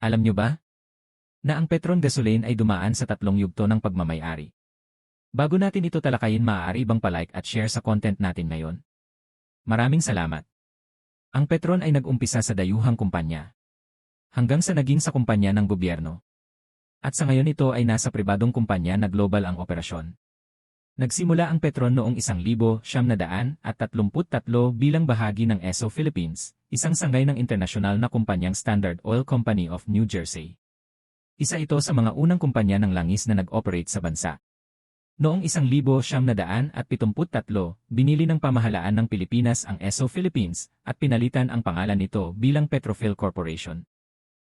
Alam nyo ba na ang Petron Gasoline ay dumaan sa tatlong yugto ng pagmamay-ari? Bago natin ito talakayin, maaari bang palike at share sa content natin ngayon? Maraming salamat. Ang Petron ay nag-umpisa sa dayuhang kumpanya, hanggang sa naging sa kumpanya ng gobyerno. At sa ngayon ito ay nasa pribadong kumpanya na global ang operasyon. Nagsimula ang Petron noong 1933 bilang bahagi ng Esso Philippines, isang sangay ng internasyonal na kumpanyang Standard Oil Company of New Jersey. Isa ito sa mga unang kumpanya ng langis na nag-operate sa bansa. Noong 1973, binili ng pamahalaan ng Pilipinas ang Esso Philippines at pinalitan ang pangalan nito bilang Petrophil Corporation.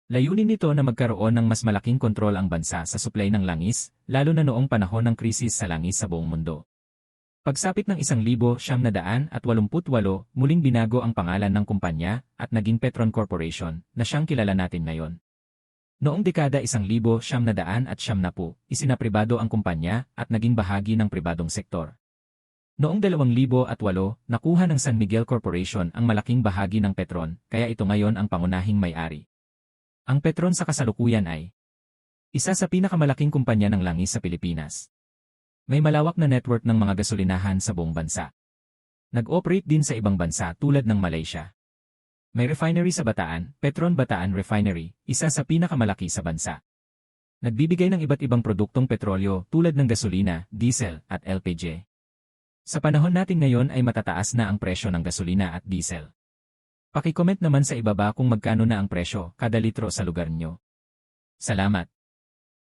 Layunin nito na magkaroon ng mas malaking kontrol ang bansa sa supply ng langis, lalo na noong panahon ng krisis sa langis sa buong mundo. Pagsapit ng 1988, muling binago ang pangalan ng kumpanya at naging Petron Corporation na siyang kilala natin ngayon. Noong dekada 1990, isinapribado ang kumpanya at naging bahagi ng pribadong sektor. Noong 2008, nakuha ng San Miguel Corporation ang malaking bahagi ng Petron, kaya ito ngayon ang pangunahing may-ari. Ang Petron sa kasalukuyan ay isa sa pinakamalaking kumpanya ng langis sa Pilipinas. May malawak na network ng mga gasolinahan sa buong bansa. Nag-operate din sa ibang bansa tulad ng Malaysia. May refinery sa Bataan, Petron Bataan Refinery, isa sa pinakamalaki sa bansa. Nagbibigay ng iba't ibang produktong petrolyo tulad ng gasolina, diesel, at LPG. Sa panahon natin ngayon ay matataas na ang presyo ng gasolina at diesel. Paki-comment naman sa ibaba kung magkano na ang presyo kada litro sa lugar nyo. Salamat!